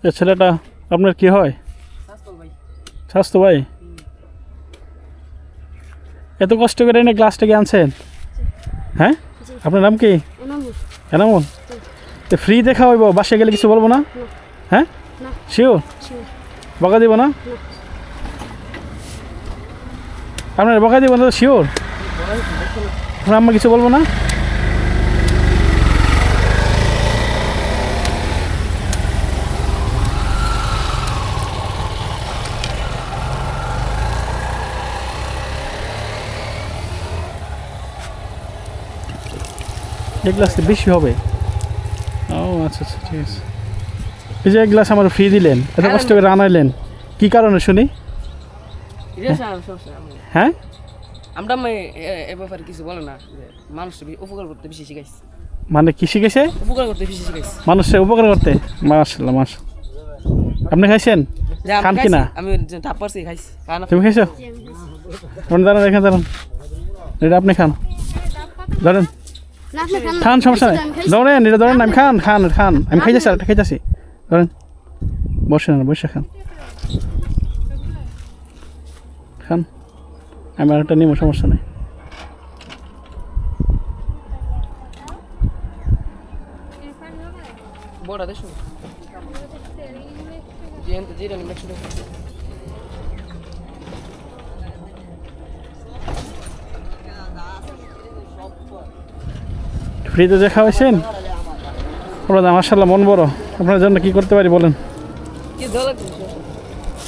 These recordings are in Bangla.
এ ছেলেটা আপনার কি হয়? স্বাস্থ্য ভাই। এত কষ্ট করে এনে গ্লাসটাকে আনছেন? হ্যাঁ, আপনার নাম কি? এনামুল। তো ফ্রি দেখা হইব, বাসায় গেলে কিছু বলবো না? হ্যাঁ, শিওর? বকা দিব না? আপনার বকা দিব না তো শিওর? আপনার আম্মা কিছু বলবো না? এক গ্লাস বেশি হবে। ও আচ্ছা আচ্ছা, ঠিক আছে। এই যে এক গ্লাস আমার ফ্রি দিলেন, এত কষ্ট করে আনাইলেন, কী কারণে শুনি? হ্যাঁ, আমরা এ ব্যাপারে কিছু বলে না, মানুষের উপকার করতে বেশি শিখাইছি। মানে কি শিখেছে? উপকার করতে বেশি শিখাইছি, মানুষের উপকার করতে। মাশাআল্লাহ মাশাআল্লাহ। আপনি খাইছেন? খান কি না? আমি তারপরই খাইছি। তুমি খাইছো? আপনি দাঁড়ান, এখানে দাঁড়ান, এটা আপনি খান, ধরেন খান, সমস্যা নেই, ধরেন এটা ধরেন, আমি খান খান খান, আমি খাইতেছি, আরেকটা খাইতেছি, ধরেন, বসে না, বসে খান, খান, আমি আরেকটা নিব, সমস্যা নেই। বড় দেশ জিরা নিমে শুরু। ফ্রিতে যে খাওয়াইছেন, আপনার মাশাআল্লাহ মন বড়। আপনার জন্য কি করতে পারি বলেন?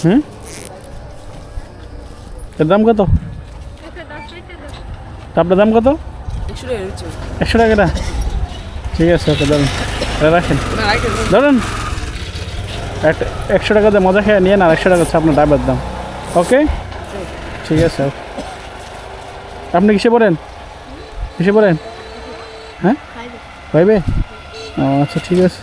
হুম, এর দাম কত? আপনার দাম কত? 100 টাকা। ঠিক আছে, ওকে ধরেন, রাখেন, ধরেন, 100 টাকা দিয়ে মজা খেয়ে নিয়ে না, 100 টাকা হচ্ছে আপনার ড্রাইভার দাম। ওকে, ঠিক আছে। আপনি কিসে পড়েন? কিসে পড়েন? হ্যাঁ, ভাইবে? ও আচ্ছা, ঠিক আছে।